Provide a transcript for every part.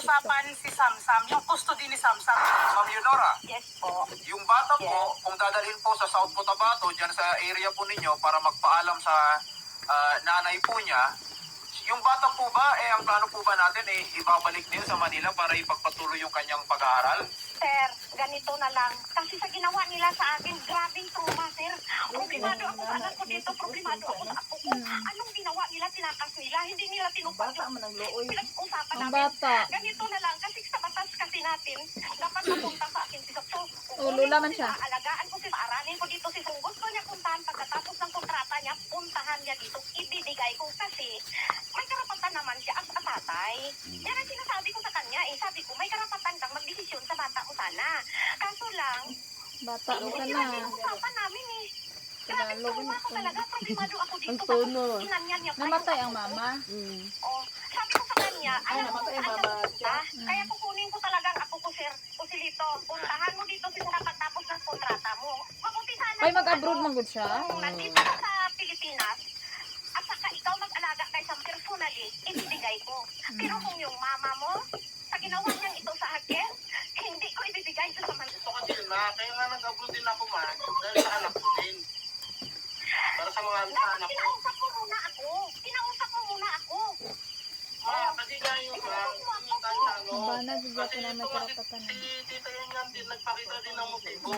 usapan si Samsam, yung custody ni Samsam. Ma'am Yunora, Yes po. yung bata po, kung dadalhin po sa South Cotabato, dyan sa area po ninyo para magpaalam sa nanay po niya, yung bata po ba, ang plano po ba natin, ibabalik din sa Manila para ipagpatuloy yung kanyang pag-aaral? Sir, ganito na lang. Kasi sa ginawa nila sa akin, grabing trauma, sir. Problemado ako sa anak ko dito, problemado ako sa apo ko. Anong ginawa nila, tinakas nila, hindi nila tinupad. Pinag-usapan Ang namin. bata. Ganito na lang, kasi sa batas kasi natin, dapat mapunta sa akin si Doktor. Lula man siya. Alagaan ko si paaralin ko dito si Kung gusto niya puntahan pagkatapos ng kontrata niya, puntahan niya dito, ibibigay ko kasi may karapatan naman siya as a tatay. Yan ang sinasabi ko sa kanya sabi ko, may karapatan kang magdesisyon sa bata ko sana. Kaso lang, Bata mo ka hindi na. natin usapan namin Grabe Tagalog trauma ko talaga, problemado ako dito. Ang tono. Inanyan niya pa Namatay yung ang apo ko. mama. Oh, sabi ko sa kanya, alam mo namatay saan ang siya mama pupunta? Kaya kukunin ko talaga ang apo ko, sir. O si Lito, puntahan mo dito sa pagtapos ng kontrata mo. Mabuti sana. Ay, mag-abroad man good siya. Kung nandito ka sa Pilipinas, at saka ikaw mag-alaga kay sa personally, ibibigay ko. Pero kung yung mama mo, sa ginawa niyang ito sa akin, hindi ko ibibigay sa man. Ito kasi na, kaya nga nag-upload din ako ma, dahil sa anak ko din. Para sa mga Dapat anak ko. kinausap mo muna ako. Kinausap mo muna ako. Ma, kasi nga yung yung tayo na ano. Bana, bigyan Kasi ko na may ito kasi karapatan. si Tita yan din, nagpakita din ng motibo.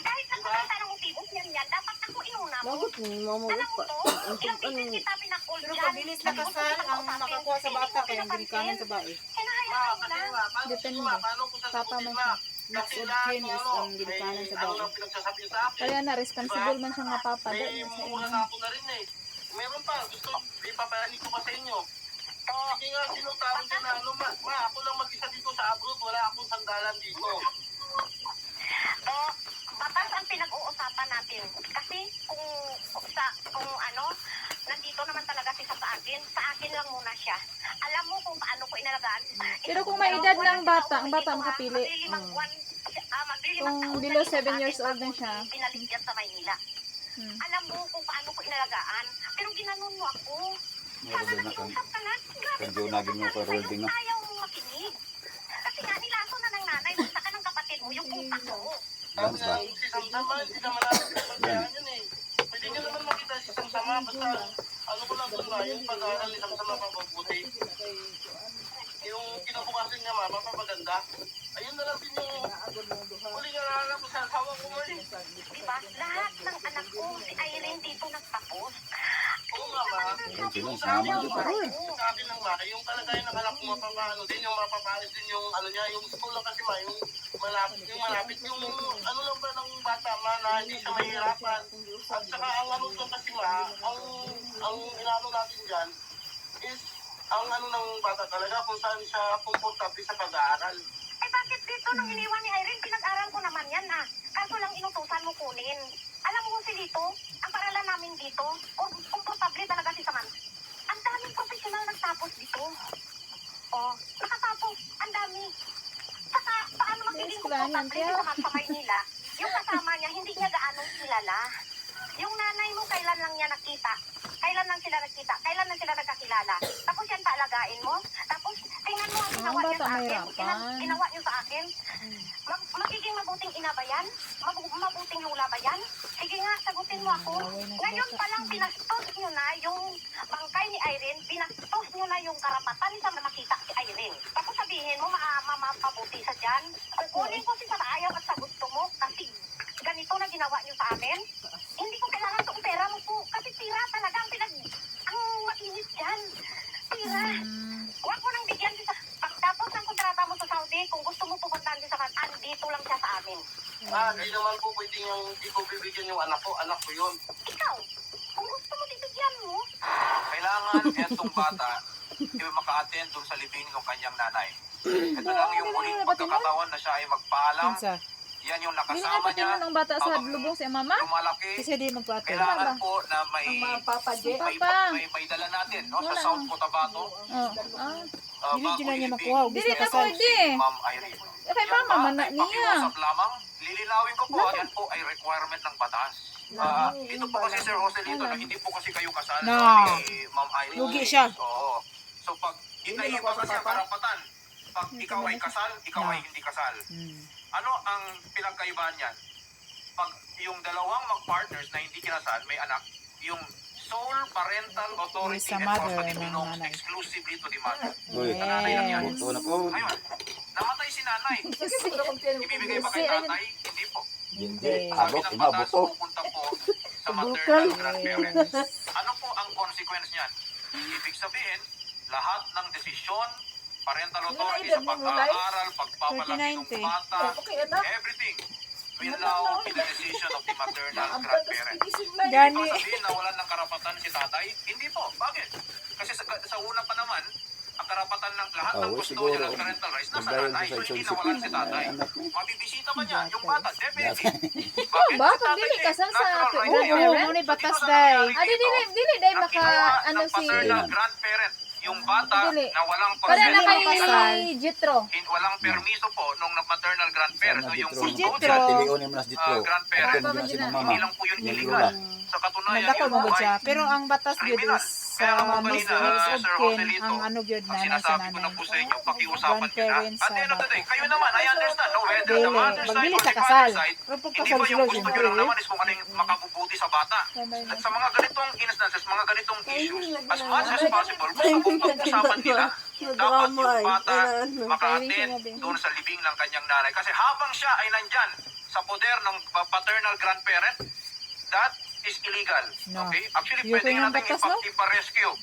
Kahit nagpakita ng motibo, yan, dapat ako inuna mo. Bakit mo Alam mo to, ilang beses kita pinakol Pero dyan. mabilis na kasal ang makakuha sa bata, kaya ang binikanan sa bae. Ma, kasi ma, paano Depende. ma, paano ko Papa sasagutin man ma? siya. Kasi Next of lahat kin ng is ano, ang ginikanan sa may ano babae. lang pinagsasabi sa akin. Kaya na, responsible man siya nga papa. May Dahil sa mura inyo. na ako na rin eh. Meron pa, gusto, ipapayanin ko pa sa inyo. Sige nga, sinutaran ka na, ano ma, ako lang mag-isa dito sa abroad, wala akong sandalan dito. So, batas ang pinag-uusapan natin. Kasi kung ano, nandito naman talaga siya sa akin lang muna siya. Alam mo kung paano ko inalagaan. Pero kung may edad ng bata, ang bata makapili. Kung below 7 years old na siya. Pinaligyan sa Maynila. Alam mo kung paano ko inalagaan. Pero ginanon mo ako. Sana nakiusap ka na. Grabe ko sinasabi sa'yo. Ayaw mo makinig. Kasi nga nilaso na ng nanay mo saka ng kapatid mo yung utak mo. Sabi nga, si Samsama, hindi naman natin pagbayaan yun eh. Pwede nyo naman makita si Samsama, basta ano ko lang doon na, yung pag-aaral ni Samsama mapabuti. Yung kinabukasan niya ma, mapapaganda. Ayun na lang din yung huli nga na ko sa asawa ko mo eh. Diba? Lahat ng anak ko, si Irene dito nagtapos. Oo nga ma. Yung sama dito pa rin. Sa akin lang ma, yung kalagayan ng anak ko mapapaano din, yung mapapalis din yung ano niya, yung school lang kasi ma, yung malapit, yung ano lang ba ng bata ma, na hindi siya mahihirapan. At saka ang ano lang kasi ma, ang inano natin dyan is ang ano ng bata talaga kung saan siya komportable sa pag-aaral. Eh bakit dito nung iniwan ni Irene, pinag-aral ko naman yan Kaso lang inutusan mo kunin. Alam mo si dito, ang paralan namin dito, komportable talaga si Saman. Ang daming professional nagtapos dito. Oh, nakatapos, ang dami. Saka, paano magiging eskwelahan yan, komportable si Saman sa Maynila? Yung kasama niya, hindi niya gaanong kilala. Yung nanay mo, kailan lang niya nakita? Kailan lang sila nakita? Kailan lang sila nagkakilala? Tapos yan paalagaan mo? Tapos, tingnan mo ang ginawa Ang niya bata sa akin. mahirapan. Ginawa niyo sa akin. Magiging mabuting ina ba yan? Mabuting lula ba yan? Sige nga, sagutin mo ako. Ngayon pa lang pinastos niyo na yung bangkay ni Irene, pinastos niyo na yung karapatan sa makita si Irene. Tapos sabihin mo, mapabuti sa dyan. Kukunin ko si sa ayaw at sa gusto mo kasi ganito na ginawa niyo sa amin. Hindi ko kailangan itong pera mo po kasi tira talaga ang mainit dyan. Tira. Huwag mo nang bigyan sa pagtapos ng kontrata mo sa Saudi, kung gusto mo pupuntahan sa Saman, andito lang siya sa amin. Hindi naman po pwedeng yung hindi ko bibigyan yung anak ko yun. Ikaw, kung gusto mo bibigyan mo, Kailangan etong bata maka-attend dun sa libing ng kanyang nanay. Ito lang yung huling pagkakataon na siya ay magpaalam. Yan yung nakasama Binapatid niya. mo ng bata sa habang lubong si mama? lumalaki. Kasi di magpatay. Kailangan po na may Papa. may dala natin no, sa Wala. South Cotabato. Dili na niya makuha. Ubus Dili na na kasal. pwede. Ma'am Irene. Kay mama, mana niya. Pakiusap lamang. Lilinawin ko po, yan po ay requirement ng batas. Ito po kasi Sir Jose dito, na hindi po kasi kayo kasal No. ni Ma'am Irene. Lugi siya. Oo. So pag inaiba kasi ang karapatan pag ikaw ay kasal, ikaw ay hindi kasal. Ano ang pinagkaibahan niyan? Pag yung dalawang mag-partners na hindi kinasal, may anak, yung sole parental authority Sa and mother custody ng belongs nanay. exclusively to the mother. Uy, Nanay lang yan. ito na po. Ngayon, namatay si nanay. Ibibigay ba kay tatay? Hindi po. Hindi, Sabi abot, ng ina, batas, buto. pupunta po sa maternal grandparents. Ano po ang consequence niyan? Ibig sabihin, lahat ng desisyon, parental authority sa pag-aaral, pagpapalaki ng bata, everything will now be the decision of the maternal grandparents. Gani. Ibig sabihin na wala ng karapatan si tatay? Hindi po. Bakit? Kasi sa una pa naman, ang karapatan ng lahat ng Oo, custodial siguro. at parental rights nasa Magdayon nanay. sa So hindi isang nawalan si sipin, tatay. anak mo. Mabibisita ba niya? Yung bata, definitely. Ba, pag dili kasal sa Oo, muna batas day. Dili day maka ano si paternal grandparent, yung bata Dili. na walang para na permiso, kay Jitro. walang permiso po nung maternal grandparent o yung Si Jitro. custodial Tiliunin mo na si Jitro. grandparent. Akin yun si mama. Hindi lang po yun Yung illegal. lula. Sa katunayan, Nagdako yun mo po siya. ay Pero ang batas gyud criminal. is Kaya sa naman Miss kanina, Sir Obkin, Joselito, ang ano gyud ang na nasa sinasabi ko na nanay. po sa inyo, pakiusapan nyo na. Grandparents At the end of the sa day, kayo naman, I understand, no? Whether the Dili. mother's side Magdili or sa the kasal. father's side, Pero pag hindi kasal ba sila, yung gusto nyo lang siyempre. naman is kung ano yung makabubuti sa bata. At sa mga ganitong instances, mga ganitong issues, as much as possible, gusto kong pag-usapan nila, dapat yung bata maka-attend doon sa libing ng kanyang nanay. Kasi habang siya ay nandyan sa poder ng paternal grandparent, that is illegal. No. Okay? Actually, Yung pwede kanyang natin batas, no? ipa-rescue.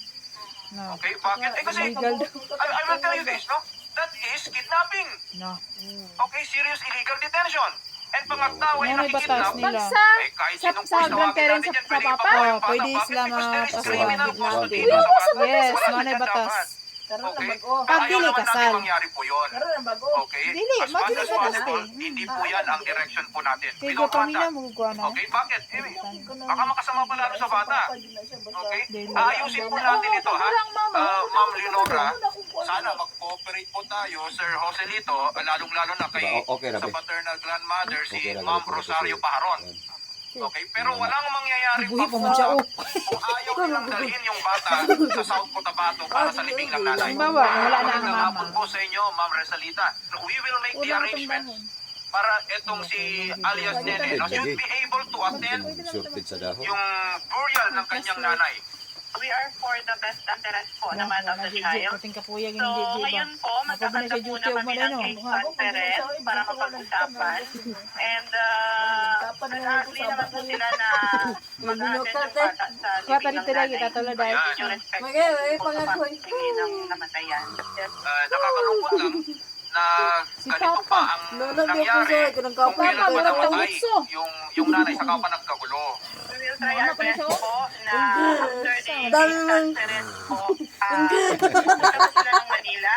No. Okay? Bakit? Eh kasi, Illegal daw. I will tell you this, no? That is kidnapping. No. Okay? Serious illegal detention. And pangatawa ay Ano may batas nakikidnap. nila? Pag sa Eh, kahit sa- sinong sa pulis tawagin grandparents natin yan, sa pwede papa? ipapaw yung Oh, bata. pwede Bakit? sila Because there is mapasuhan. criminal Wala. custody Wala. sa bata. Yes, Wala ano dyan batas. dapat. Okay? Pag Ayaw dili naman natin kasal. mangyari po yun. Okay? Dili, As much madili as batas possible, eh. hindi po yan ang direction po natin. We Kaya don't want pamilya that. mo kuha na. Okay? Bakit? Eh, baka makasama pa lalo sa bata. Okay? Dili. Ayusin po natin ito, ha? Walang mama. Ma'am Leonora, sana mag-cooperate po tayo, Sir Joselito, lalong-lalo na kay Okay, sa Rabi. paternal grandmother, si Okay, Rabi. Ma'am Rosario Paharon. Okay? Pero walang mangyayaring Buhi pa man siya, oh. kung ayaw nilang dalhin yung bata sa South Cotabato para sa libing ng nanay. Halimbawa, wala na ang Magandang mama. hapon po sa inyo, Ma'am Resalita. We will make the arrangements para itong si alias Nene no, should be able to attend Surtid sa dahon. yung burial ng kanyang nanay. We are for the best interest po naman of the child. Puting kapuyag So, yung DJ ba? ngayon po, Ako ba na magkakanta siya po duty na o kami mo na, ng no? case conference para mapag-usapan. And, nag-agree naman po sila na mag-attend yung bata sa Kaya libing ng tarita lagi, nanay. tatalo dahil. Ayan. Yung respect po sa pagpili ng namatayan. Yes. Nakakalungkot lang na ganito pa ang nangyari kung kailan pa namatay yung nanay sa pa nagkagulo. We will try our best po na after the case conference po, pupunta po sila ng Manila.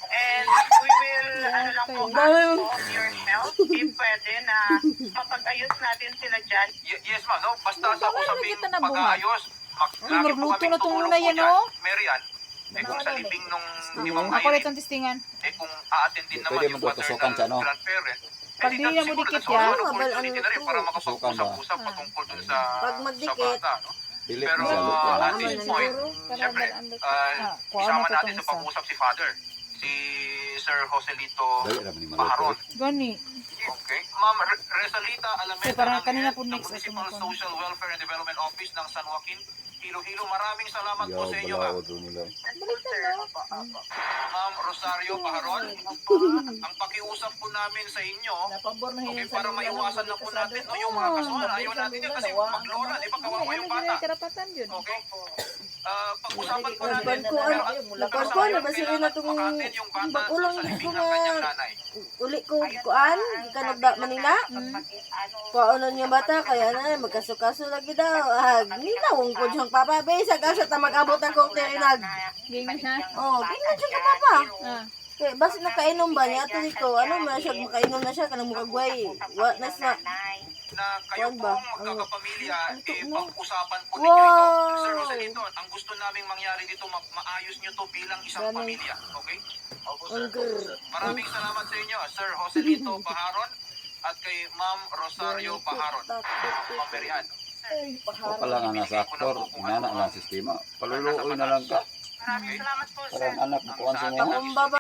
And we will, ano lang po, ask po of your help if pwede na mapag-ayos natin sila dyan. Yes ma'am, no? Basta sa usaping nakita na pag-aayos, lagi po Marluto kaming na itong tumulong muna po yan, dyan. oh. Marian, eh kung sa libing nung ni Ma'am Ako ulit Irene, ang testingan. eh kung a-attendin naman Pwede yung mo tutusukan siya, no? grandparent, Pag di di that na mo siguro dikit that's yan. also an opportunity na rin para Tusukan ba? makapag-usap-usap patungkol dun sa Pag sa magdikit, bata. No? Dili Pero mo siya lupa. at this point, siyempre, kuha isama na natin to sa pag-usap si Father, si Sir Joselito Dali, Rabi ni Paharon. Maluto. Gani. Okay. Ma'am Resalita Alameda So, parang ng kanina head po ng next, Municipal ito na po. Social Welfare and Development Office ng San Joaquin, Iloilo. Maraming salamat po Yaw, sa inyo, bala ma'am. o doon nila. Ma'am Rosario Paharon, ang pakiusap po namin sa inyo, okay, para maiwasan na po natin no, yung mga kasuhan. Ayaw natin yan kasi maglola, di ba kawawa yung bata. karapatan yun. Okay? Pag-usapan po natin. Nagkuhan na ba sila na itong maka-attend yung bata bakulong sa libing ko ng nga kanyang nanay. uli ko kuan, ka nagda Manila. Kuanon niya bata, kaya na magkaso-kaso lagi daw. Ninawong ko diyang papa, besa ka sa tamag-abot ako tinag. Ganyan siya. Oh, ganyan siya ka papa. Ah. Kaya basta nakainom ba niya ito dito? Ano man siya, makainom na siya, kanang mukagway. What na sa... Na kayo Kuwan po ba? magkakapamilya, no? pag-usapan po Wow! ninyo ito. Sir Joselito, ang gusto naming mangyari dito, maayos nyo to bilang isang Ganun. pamilya. Okay? Angker. Maraming salamat sa inyo, Sir Joselito Paharon at kay Ma'am Rosario Paharon. Ma'am Marian. Pala nga nasa aktor, inana lang sistema. Paluluoy na lang ka. Maraming salamat po, sir. Parang anak mo kuhan sa Ang mga. Ang baba.